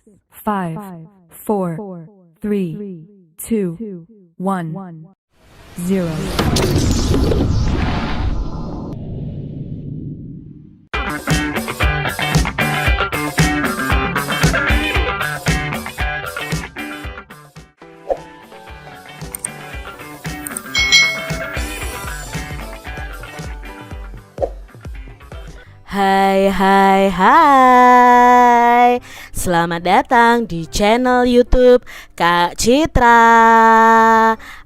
5, 4, 3, 2, 1, 0. Hai, selamat datang di channel YouTube Kak Citra.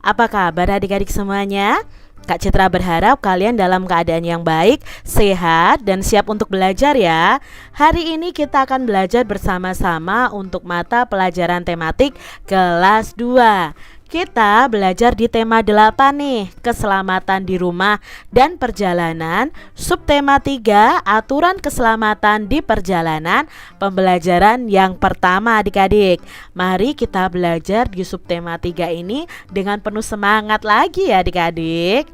Apa kabar adik-adik semuanya? Kak Citra berharap kalian dalam keadaan yang baik, sehat, dan siap untuk belajar ya. Hari ini kita akan belajar bersama-sama untuk mata pelajaran tematik kelas 2. Kita belajar di tema 8 nih, keselamatan di rumah dan perjalanan. Subtema 3, aturan keselamatan di perjalanan. Pembelajaran yang pertama adik-adik. Mari kita belajar di subtema 3 ini dengan penuh semangat lagi ya adik-adik.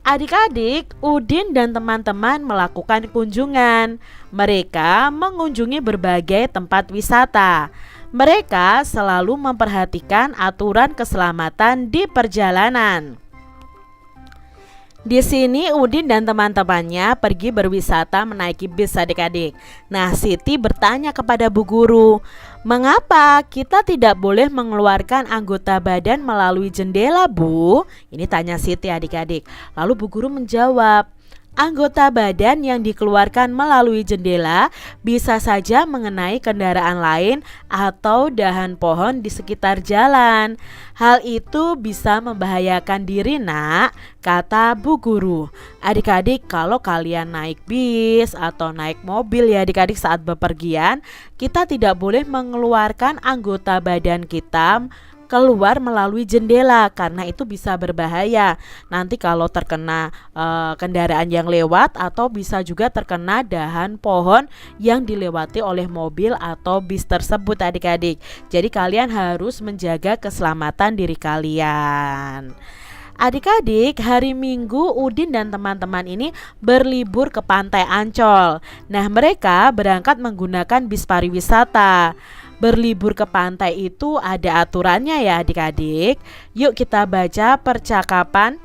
Adik-adik, Udin dan teman-teman melakukan kunjungan. Mereka mengunjungi berbagai tempat wisata. Mereka selalu memperhatikan aturan keselamatan di perjalanan. Di sini Udin dan teman-temannya pergi berwisata menaiki bis adik-adik. Nah, Siti bertanya kepada Bu Guru, "Mengapa kita tidak boleh mengeluarkan anggota badan melalui jendela, Bu?" Ini tanya Siti adik-adik. Lalu Bu Guru menjawab, "Anggota badan yang dikeluarkan melalui jendela bisa saja mengenai kendaraan lain atau dahan pohon di sekitar jalan. Hal itu bisa membahayakan diri, Nak," kata Bu Guru. Adik-adik, kalau kalian naik bis atau naik mobil ya adik-adik saat bepergian, kita tidak boleh mengeluarkan anggota badan kita keluar melalui jendela karena itu bisa berbahaya. Nanti kalau terkena kendaraan yang lewat atau bisa juga terkena dahan pohon yang dilewati oleh mobil atau bis tersebut adik-adik. Jadi kalian harus menjaga keselamatan diri kalian. Adik-adik, hari Minggu Udin dan teman-teman ini berlibur ke Pantai Ancol. Nah, mereka berangkat menggunakan bis pariwisata. Berlibur ke pantai itu ada aturannya ya adik-adik. Yuk kita baca percakapan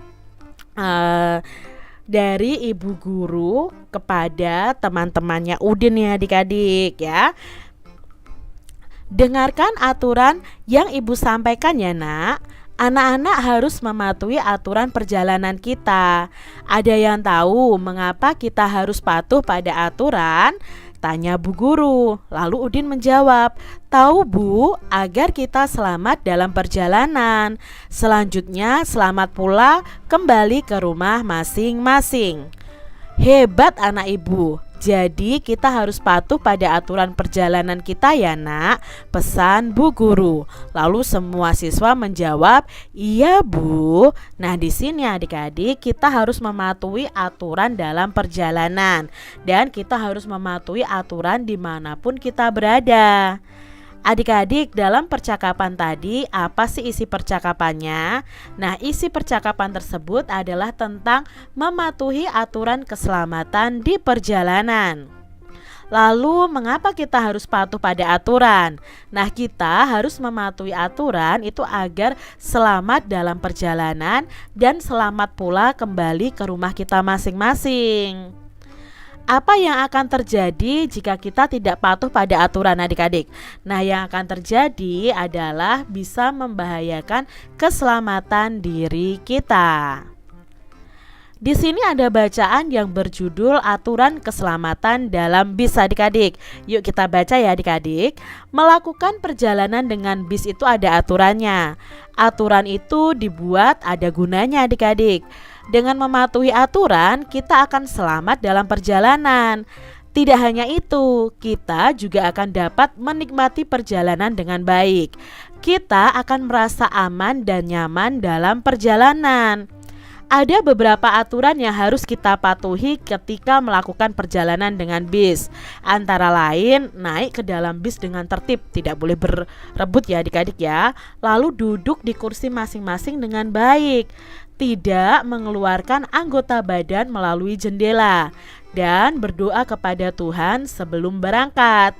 dari Ibu Guru kepada teman-temannya Udin ya adik-adik ya. Dengarkan aturan yang Ibu sampaikan ya, Nak. Anak-anak harus mematuhi aturan perjalanan kita. Ada yang tahu mengapa kita harus patuh pada aturan? Tanya Bu Guru. Lalu Udin menjawab, "Tahu Bu, agar kita selamat dalam perjalanan. Selanjutnya selamat pula kembali ke rumah masing-masing." Hebat anak Ibu. Jadi kita harus patuh pada aturan perjalanan kita ya, Nak, pesan Bu Guru. Lalu semua siswa menjawab, "Iya Bu." Nah, di sini adik-adik kita harus mematuhi aturan dalam perjalanan dan kita harus mematuhi aturan dimanapun kita berada. Adik-adik, dalam percakapan tadi apa sih isi percakapannya? Nah, isi percakapan tersebut adalah tentang mematuhi aturan keselamatan di perjalanan. Lalu, mengapa kita harus patuh pada aturan? Nah, kita harus mematuhi aturan itu agar selamat dalam perjalanan dan selamat pula kembali ke rumah kita masing-masing. Apa yang akan terjadi jika kita tidak patuh pada aturan adik-adik? Nah, yang akan terjadi adalah bisa membahayakan keselamatan diri kita. Di sini ada bacaan yang berjudul aturan keselamatan dalam bis adik-adik. Yuk kita baca ya adik-adik. Melakukan perjalanan dengan bis itu ada aturannya. Aturan itu dibuat ada gunanya adik-adik. Dengan mematuhi aturan, kita akan selamat dalam perjalanan. Tidak hanya itu, kita juga akan dapat menikmati perjalanan dengan baik. Kita akan merasa aman dan nyaman dalam perjalanan. Ada beberapa aturan yang harus kita patuhi ketika melakukan perjalanan dengan bis. Antara lain, naik ke dalam bis dengan tertib, tidak boleh berebut ya adik-adik ya. Lalu duduk di kursi masing-masing dengan baik. Tidak mengeluarkan anggota badan melalui jendela. Dan berdoa kepada Tuhan sebelum berangkat.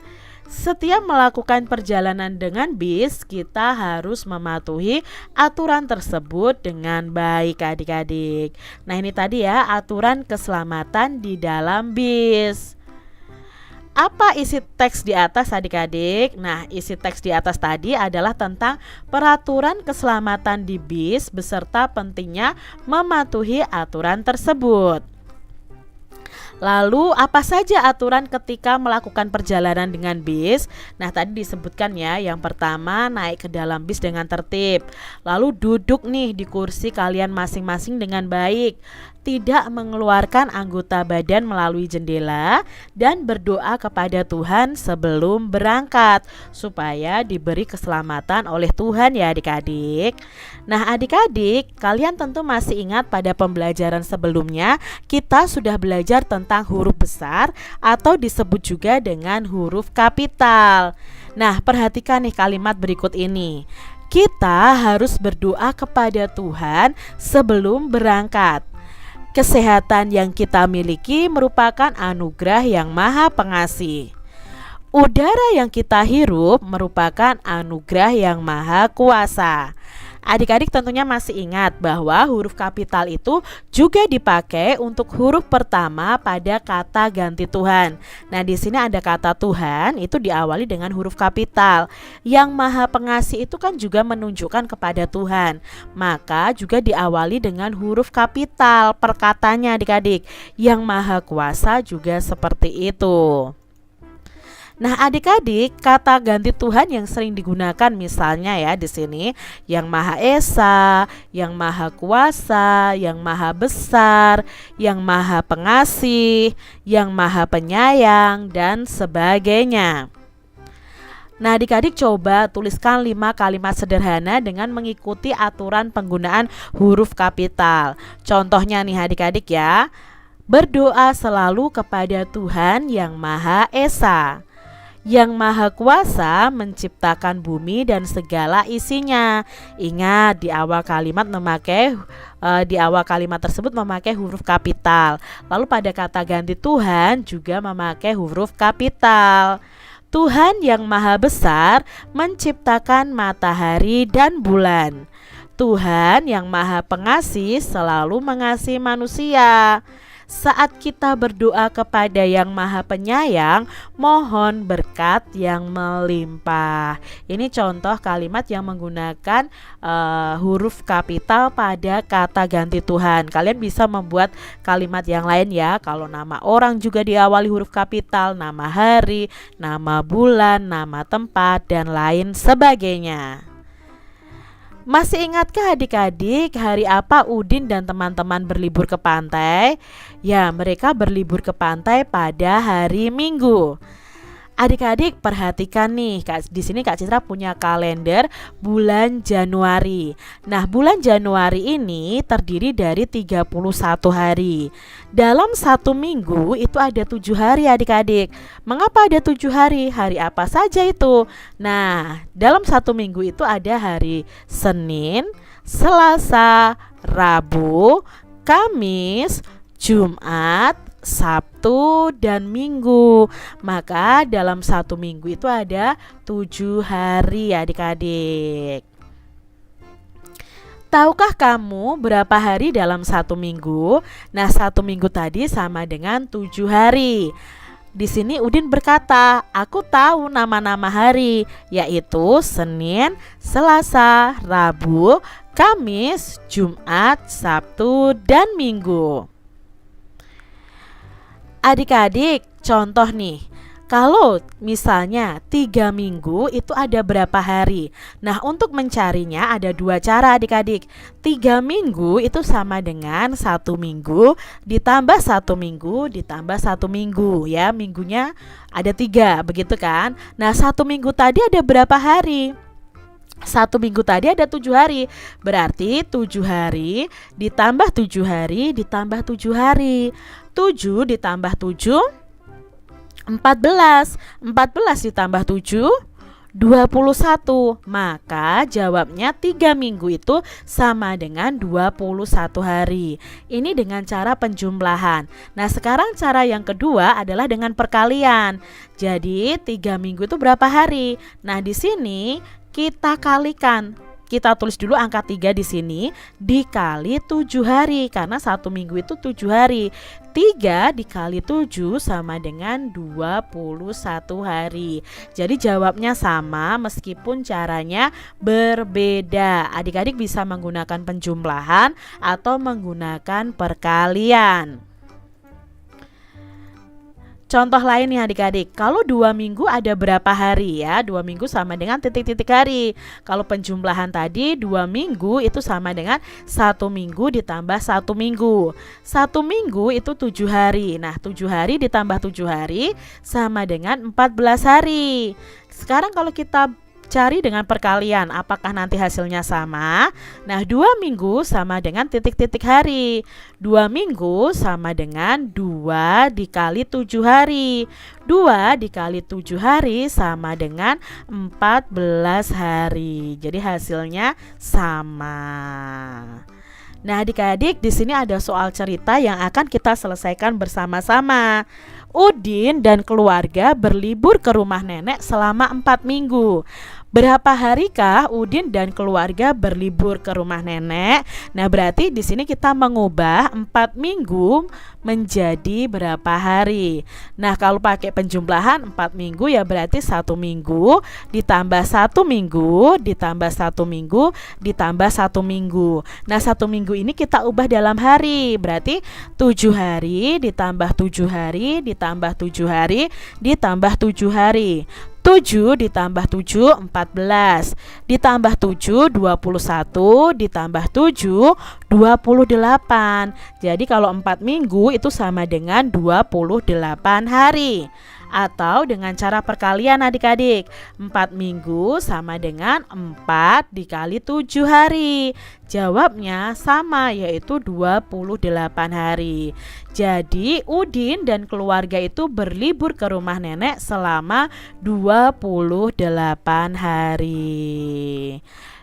Setiap melakukan perjalanan dengan bis, kita harus mematuhi aturan tersebut dengan baik adik-adik. Nah, ini tadi ya aturan keselamatan di dalam bis. Apa isi teks di atas adik-adik? Nah, isi teks di atas tadi adalah tentang peraturan keselamatan di bis beserta pentingnya mematuhi aturan tersebut. Lalu apa saja aturan ketika melakukan perjalanan dengan bis? Nah, tadi disebutkan ya, yang pertama naik ke dalam bis dengan tertib. Lalu duduk nih di kursi kalian masing-masing dengan baik. Tidak mengeluarkan anggota badan melalui jendela dan berdoa kepada Tuhan sebelum berangkat supaya diberi keselamatan oleh Tuhan ya adik-adik. Nah, adik-adik, kalian tentu masih ingat pada pembelajaran sebelumnya kita sudah belajar tentang huruf besar atau disebut juga dengan huruf kapital. Nah, perhatikan nih kalimat berikut ini. Kita harus berdoa kepada Tuhan sebelum berangkat. Kesehatan yang kita miliki merupakan anugerah yang maha pengasih. Udara yang kita hirup merupakan anugerah yang maha kuasa. Adik-adik tentunya masih ingat bahwa huruf kapital itu juga dipakai untuk huruf pertama pada kata ganti Tuhan. Nah, di sini ada kata Tuhan itu diawali dengan huruf kapital. Yang maha pengasih itu kan juga menunjukkan kepada Tuhan. Maka juga diawali dengan huruf kapital perkatanya adik-adik. Yang maha kuasa juga seperti itu. Nah, adik-adik, kata ganti Tuhan yang sering digunakan misalnya ya di sini yang Maha Esa, yang Maha Kuasa, yang Maha Besar, yang Maha Pengasih, yang Maha Penyayang dan sebagainya. Nah, adik-adik coba tuliskan 5 kalimat sederhana dengan mengikuti aturan penggunaan huruf kapital. Contohnya nih adik-adik ya. Berdoa selalu kepada Tuhan yang Maha Esa. Yang Maha Kuasa menciptakan bumi dan segala isinya. Ingat di awal kalimat tersebut memakai huruf kapital. Lalu pada kata ganti Tuhan juga memakai huruf kapital. Tuhan yang Maha Besar menciptakan matahari dan bulan. Tuhan yang Maha Pengasih selalu mengasihi manusia. Saat kita berdoa kepada yang Maha Penyayang, mohon berkat yang melimpah. Ini contoh kalimat yang menggunakan huruf kapital pada kata ganti Tuhan. Kalian bisa membuat kalimat yang lain ya. Kalau nama orang juga diawali huruf kapital, nama hari, nama bulan, nama tempat, dan lain sebagainya. Masih ingatkah adik-adik hari apa Udin dan teman-teman berlibur ke pantai? Ya, mereka berlibur ke pantai pada hari Minggu. Adik-adik perhatikan nih, di sini Kak Citra punya kalender bulan Januari. Nah, bulan Januari ini terdiri dari 31 hari. Dalam satu minggu itu ada 7 hari adik-adik. Mengapa ada 7 hari? Hari apa saja itu? Nah, dalam satu minggu itu ada hari Senin, Selasa, Rabu, Kamis, Jumat, Sabtu, dan Minggu. Maka dalam satu minggu itu ada 7 hari adik-adik. Tahukah kamu berapa hari dalam satu minggu? Nah, satu minggu tadi sama dengan 7 hari. Di sini Udin berkata, aku tahu nama-nama hari, yaitu Senin, Selasa, Rabu, Kamis, Jumat, Sabtu, dan Minggu. Adik-adik, contoh nih, kalau misalnya 3 minggu itu ada berapa hari? Nah, untuk mencarinya ada 2 cara adik-adik. 3 minggu itu sama dengan 1 minggu ditambah 1 minggu ditambah 1 minggu ya. Minggunya ada 3, begitu kan? Nah, 1 minggu tadi ada berapa hari? 1 minggu tadi ada 7 hari. Berarti 7 hari ditambah 7 hari ditambah 7 hari. 7 ditambah 7 14. 14 ditambah 7 21. Maka jawabnya 3 minggu itu sama dengan 21 hari. Ini dengan cara penjumlahan. Nah, sekarang cara yang kedua adalah dengan perkalian. Jadi 3 minggu itu berapa hari? Nah, di sini kita kalikan. Kita tulis dulu angka 3 di sini dikali 7 hari karena 1 minggu itu 7 hari. 3 dikali 7 sama dengan 21 hari. Jadi jawabnya sama meskipun caranya berbeda. Adik-adik bisa menggunakan penjumlahan atau menggunakan perkalian. Contoh lain nih adik-adik, kalau 2 minggu ada berapa hari ya? 2 minggu sama dengan titik-titik hari. Kalau penjumlahan tadi 2 minggu itu sama dengan 1 minggu ditambah 1 minggu. 1 minggu itu 7 hari. Nah, 7 hari ditambah 7 hari sama dengan 14 hari. Sekarang kalau kita cari dengan perkalian, apakah nanti hasilnya sama? Nah, 2 minggu sama dengan titik-titik hari. 2 minggu sama dengan 2 dikali 7 hari. 2 dikali 7 hari sama dengan 14 hari. Jadi hasilnya sama. Nah, adik-adik, di sini ada soal cerita yang akan kita selesaikan bersama-sama. Udin dan keluarga berlibur ke rumah nenek selama 4 minggu. Berapa harikah Udin dan keluarga berlibur ke rumah nenek? Nah, berarti di sini kita mengubah 4 minggu menjadi berapa hari. Nah, kalau pakai penjumlahan 4 minggu ya berarti 1 minggu ditambah 1 minggu ditambah 1 minggu ditambah 1 minggu. Nah, 1 minggu ini kita ubah dalam hari. Berarti 7 hari ditambah 7 hari ditambah 7 hari ditambah 7 hari. 7 ditambah 7 14 ditambah 7 21 ditambah 7 28. Jadi kalau 4 minggu itu sama dengan 28 hari. Atau dengan cara perkalian adik-adik, 4 minggu sama dengan 4 dikali 7 hari. Jawabnya sama, yaitu 28 hari. Jadi Udin dan keluarga itu berlibur ke rumah nenek selama 28 hari.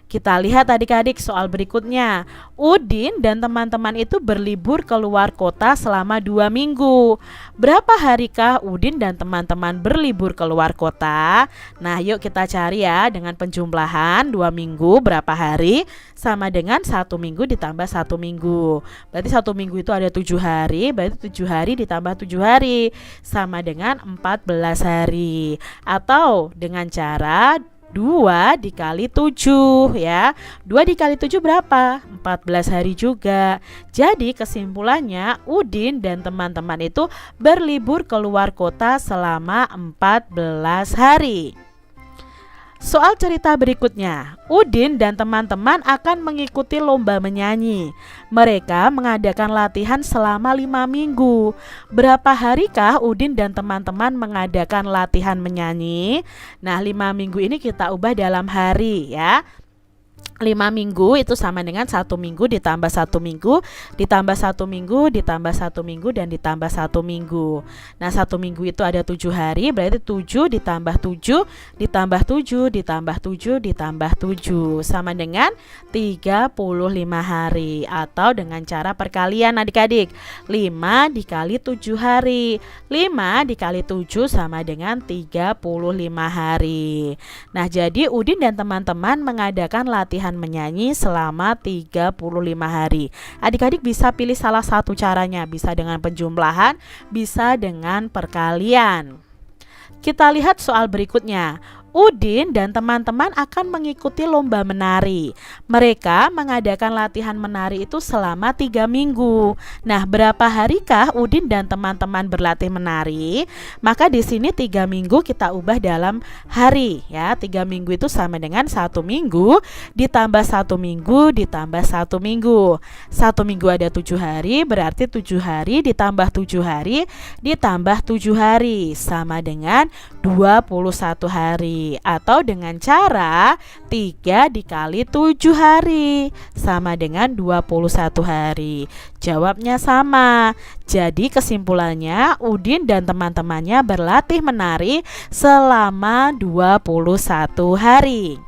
Kita lihat adik-adik soal berikutnya. Udin dan teman-teman itu berlibur keluar kota selama 2 minggu. Berapa harikah Udin dan teman-teman berlibur keluar kota? Nah, yuk kita cari ya dengan penjumlahan 2 minggu berapa hari sama dengan 1 minggu ditambah 1 minggu. Berarti 1 minggu itu ada 7 hari, berarti 7 hari ditambah 7 hari sama dengan 14 hari. Atau dengan cara 2 dikali 7 ya. 2 dikali 7 berapa? 14 hari juga. Jadi kesimpulannya Udin dan teman-teman itu berlibur keluar kota selama 14 hari. Soal cerita berikutnya, Udin dan teman-teman akan mengikuti lomba menyanyi. Mereka mengadakan latihan selama 5 minggu. Berapa harikah Udin dan teman-teman mengadakan latihan menyanyi? Nah, 5 minggu ini kita ubah dalam hari ya. 5 minggu itu sama dengan 1 minggu ditambah 1 minggu ditambah 1 minggu ditambah 1 minggu dan ditambah 1 minggu. Nah, 1 minggu itu ada 7 hari, berarti 7 ditambah 7 ditambah 7 ditambah 7 ditambah 7 sama dengan 35 hari. Atau dengan cara perkalian adik-adik, 5 dikali 7 hari. 5 dikali 7 sama dengan 35 hari. Nah, jadi Udin dan teman-teman mengadakan latihan menyanyi selama 35 hari. Adik-adik bisa pilih salah satu caranya, bisa dengan penjumlahan, bisa dengan perkalian. Kita lihat soal berikutnya. Udin dan teman-teman akan mengikuti lomba menari. Mereka mengadakan latihan menari itu selama 3 minggu. Nah, berapa harikah Udin dan teman-teman berlatih menari? Maka di sini 3 minggu kita ubah dalam hari ya. 3 minggu itu sama dengan 1 minggu ditambah 1 minggu ditambah 1 minggu. 1 minggu ada 7 hari, berarti 7 hari ditambah 7 hari ditambah 7 hari sama dengan 21 hari. hari, atau dengan cara 3 dikali 7 hari sama dengan 21 hari. Jawabnya sama. Jadi kesimpulannya, Udin dan teman-temannya berlatih menari selama 21 hari.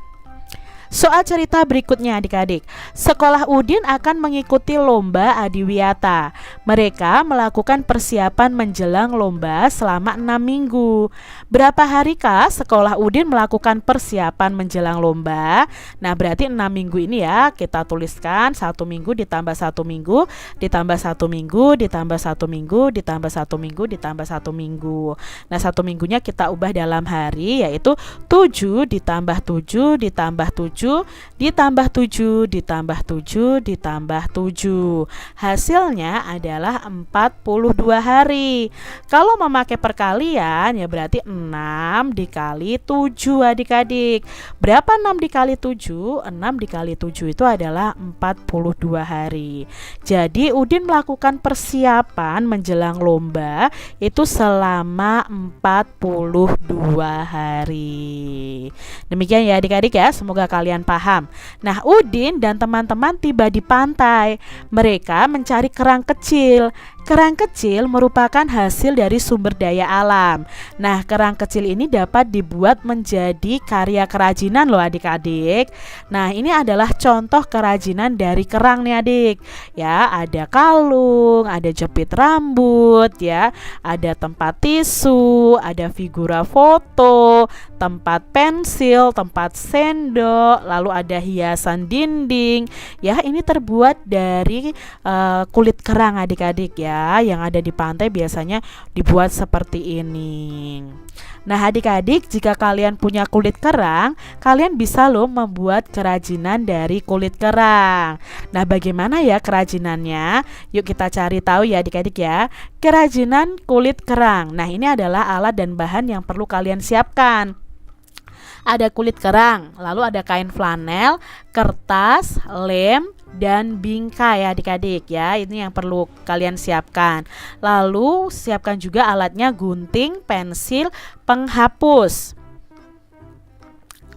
Soal cerita berikutnya adik-adik. Sekolah Udin akan mengikuti lomba adiwiyata. Mereka melakukan persiapan menjelang lomba selama 6 minggu. Berapa harikah sekolah Udin melakukan persiapan menjelang lomba? Nah, berarti 6 minggu ini ya kita tuliskan 1 minggu ditambah 1 minggu ditambah 1 minggu ditambah 1 minggu ditambah 1 minggu ditambah 1 minggu. Nah, 1 minggunya kita ubah dalam hari, yaitu 7 ditambah 7 ditambah 7 ditambah 7 ditambah 7 ditambah 7. Hasilnya adalah 42 hari. Kalau memakai perkalian ya berarti 6 dikali 7 adik-adik. Berapa 6 dikali 7? 6 dikali 7 itu adalah 42 hari. Jadi Udin melakukan persiapan menjelang lomba itu selama 42 hari. Demikian ya adik-adik ya, semoga kalian paham. Nah, Udin dan teman-teman tiba di pantai. Mereka mencari kerang kecil. Kerang kecil merupakan hasil dari sumber daya alam. Nah, kerang kecil ini dapat dibuat menjadi karya kerajinan loh adik-adik. Nah, ini adalah contoh kerajinan dari kerang nih adik. Ya, ada kalung, ada jepit rambut ya, ada tempat tisu, ada figura foto, tempat pensil, tempat sendok, lalu ada hiasan dinding. Ya, ini terbuat dari kulit kerang adik-adik ya, yang ada di pantai biasanya dibuat seperti ini. Nah adik-adik, jika kalian punya kulit kerang, kalian bisa loh membuat kerajinan dari kulit kerang. Nah, bagaimana ya kerajinannya? Yuk kita cari tahu ya adik-adik ya. Kerajinan kulit kerang. Nah, ini adalah alat dan bahan yang perlu kalian siapkan. Ada kulit kerang, lalu ada kain flanel, kertas, lem, dan bingkai adik-adik ya. Ini yang perlu kalian siapkan. Lalu siapkan juga alatnya gunting, pensil, penghapus.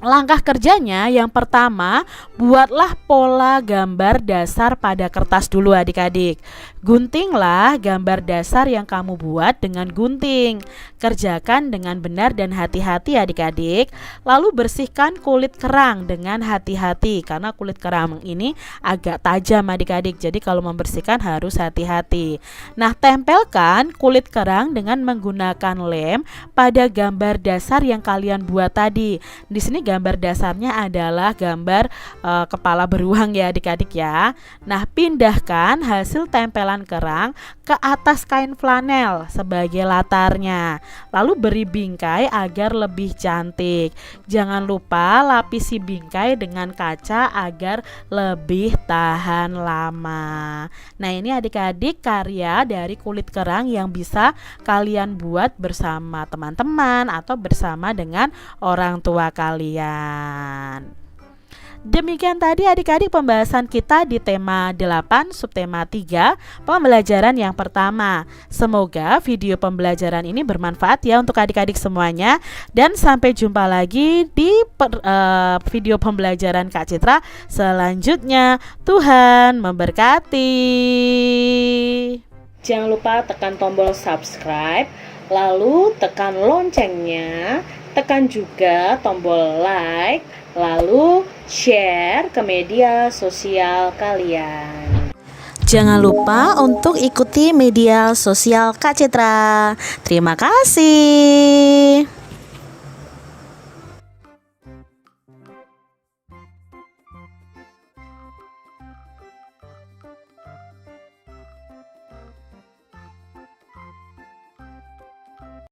Langkah kerjanya yang pertama, buatlah pola gambar dasar pada kertas dulu adik-adik. Guntinglah gambar dasar yang kamu buat dengan gunting. Kerjakan dengan benar dan hati-hati adik-adik. Lalu bersihkan kulit kerang dengan hati-hati, karena kulit kerang ini agak tajam adik-adik. Jadi kalau membersihkan harus hati-hati. Nah, tempelkan kulit kerang dengan menggunakan lem pada gambar dasar yang kalian buat tadi. Di sini gambar dasarnya adalah gambar kepala beruang ya adik-adik ya. Nah, pindahkan hasil tempelan kerang ke atas kain flanel sebagai latarnya. Lalu beri bingkai agar lebih cantik. Jangan lupa lapisi bingkai dengan kaca agar lebih tahan lama. Nah, ini adik-adik karya dari kulit kerang yang bisa kalian buat bersama teman-teman atau bersama dengan orang tua kalian. Demikian tadi adik-adik pembahasan kita di tema 8 subtema 3 pembelajaran yang pertama. Semoga video pembelajaran ini bermanfaat ya untuk adik-adik semuanya. Dan sampai jumpa lagi di video pembelajaran Kak Citra selanjutnya. Tuhan memberkati. Jangan lupa tekan tombol subscribe, lalu tekan loncengnya, tekan juga tombol like, lalu share ke media sosial kalian. Jangan lupa untuk ikuti media sosial Kak Citra. Terima kasih.